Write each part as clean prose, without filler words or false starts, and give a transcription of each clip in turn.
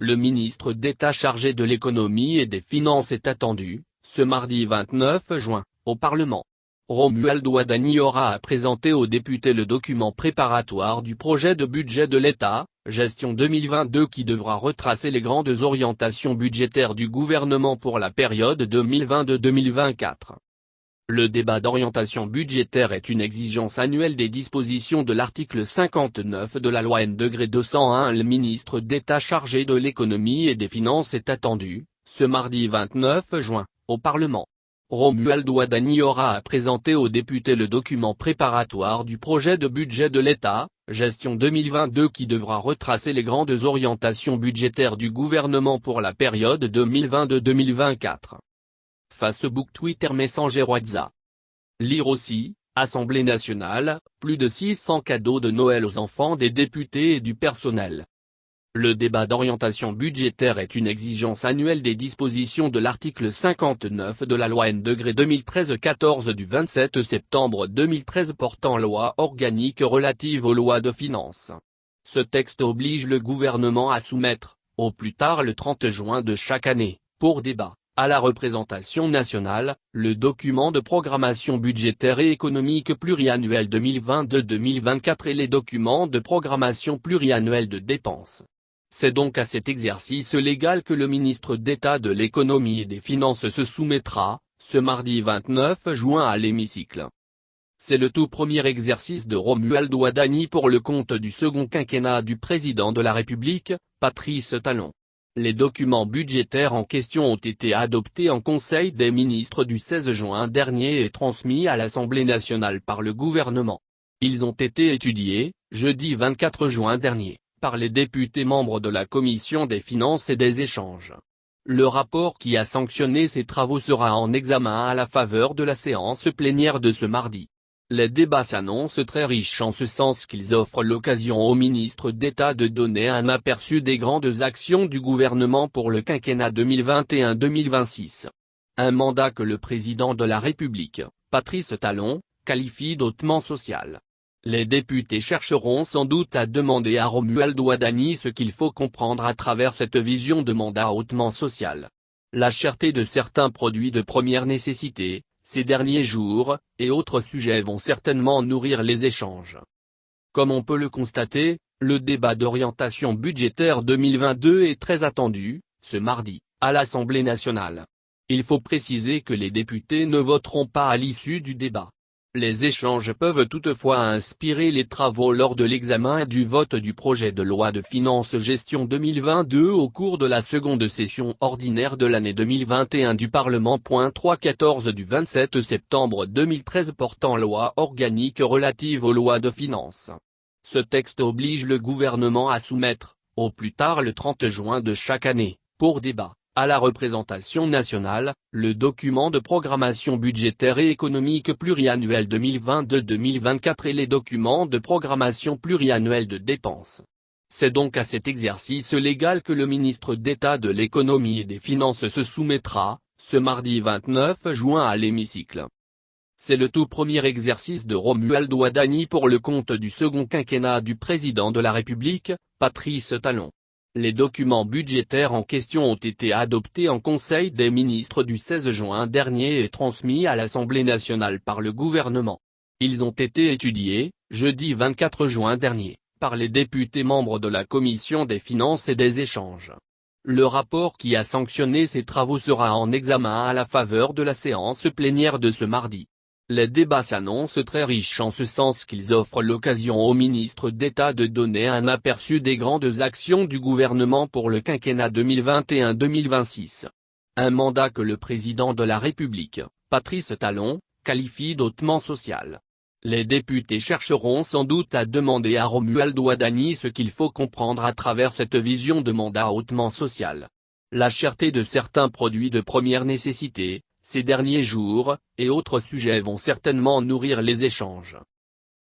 le ministre d'État chargé de l'économie et des finances est attendu, ce mardi 29 juin, au Parlement. Romuald Wadani aura présenté aux députés le document préparatoire du projet de budget de l'État, gestion 2022 qui devra retracer les grandes orientations budgétaires du gouvernement pour la période 2022-2024. Le débat d'orientation budgétaire est une exigence annuelle des dispositions de l'article 59 de la loi N-201. Le ministre d'État chargé de l'économie et des finances est attendu, ce mardi 29 juin, au Parlement. Romuald Wadani aura présenté aux députés le document préparatoire du projet de budget de l'État, gestion 2022 qui devra retracer les grandes orientations budgétaires du gouvernement pour la période 2022-2024. Facebook, Twitter, Messenger, WhatsApp. Lire aussi, Assemblée nationale, plus de 600 cadeaux de Noël aux enfants des députés et du personnel. Le débat d'orientation budgétaire est une exigence annuelle des dispositions de l'article 59 de la loi N-2013-14 du 27 septembre 2013 portant loi organique relative aux lois de finances. Ce texte oblige le gouvernement à soumettre, au plus tard le 30 juin de chaque année, pour débat, à la représentation nationale, le document de programmation budgétaire et économique pluriannuel 2022-2024 et les documents de programmation pluriannuelle de dépenses. C'est donc à cet exercice légal que le ministre d'État de l'économie et des finances se soumettra, ce mardi 29 juin à l'hémicycle. C'est le tout premier exercice de Romuald Wadani pour le compte du second quinquennat du président de la République, Patrice Talon. Les documents budgétaires en question ont été adoptés en Conseil des ministres du 16 juin dernier et transmis à l'Assemblée nationale par le gouvernement. Ils ont été étudiés, jeudi 24 juin dernier, par les députés membres de la Commission des finances et des échanges. Le rapport qui a sanctionné ces travaux sera en examen à la faveur de la séance plénière de ce mardi. Les débats s'annoncent très riches en ce sens qu'ils offrent l'occasion au ministre d'État de donner un aperçu des grandes actions du gouvernement pour le quinquennat 2021-2026. Un mandat que le président de la République, Patrice Talon, qualifie d'hautement social. Les députés chercheront sans doute à demander à Romuald Wadani ce qu'il faut comprendre à travers cette vision de mandat hautement social. La cherté de certains produits de première nécessité, ces derniers jours, et autres sujets vont certainement nourrir les échanges. Comme on peut le constater, le débat d'orientation budgétaire 2022 est très attendu, ce mardi, à l'Assemblée nationale. Il faut préciser que les députés ne voteront pas à l'issue du débat. Les échanges peuvent toutefois inspirer les travaux lors de l'examen et du vote du projet de loi de finances gestion 2022 au cours de la seconde session ordinaire de l'année 2021 du Parlement. 3.14 du 27 septembre 2013 portant loi organique relative aux lois de finances. Ce texte oblige le gouvernement à soumettre, au plus tard le 30 juin de chaque année, pour débat, à la représentation nationale, le document de programmation budgétaire et économique pluriannuel 2022-2024 et les documents de programmation pluriannuelle de dépenses. C'est donc à cet exercice légal que le ministre d'État de l'économie et des finances se soumettra, ce mardi 29 juin à l'hémicycle. C'est le tout premier exercice de Romuald Wadani pour le compte du second quinquennat du président de la République, Patrice Talon. Les documents budgétaires en question ont été adoptés en Conseil des ministres du 16 juin dernier et transmis à l'Assemblée nationale par le gouvernement. Ils ont été étudiés, jeudi 24 juin dernier, par les députés membres de la Commission des finances et des échanges. Le rapport qui a sanctionné ces travaux sera en examen à la faveur de la séance plénière de ce mardi. Les débats s'annoncent très riches en ce sens qu'ils offrent l'occasion au ministre d'État de donner un aperçu des grandes actions du gouvernement pour le quinquennat 2021-2026. Un mandat que le président de la République, Patrice Talon, qualifie d'hautement social. Les députés chercheront sans doute à demander à Romuald Wadani ce qu'il faut comprendre à travers cette vision de mandat hautement social. La cherté de certains produits de première nécessité, ces derniers jours, et autres sujets vont certainement nourrir les échanges.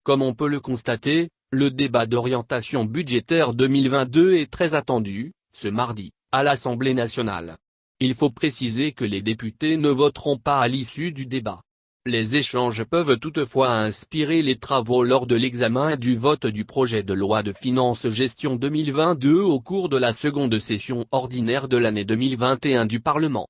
Comme on peut le constater, le débat d'orientation budgétaire 2022 est très attendu, ce mardi, à l'Assemblée nationale. Il faut préciser que les députés ne voteront pas à l'issue du débat. Les échanges peuvent toutefois inspirer les travaux lors de l'examen et du vote du projet de loi de finances gestion 2022 au cours de la seconde session ordinaire de l'année 2021 du Parlement.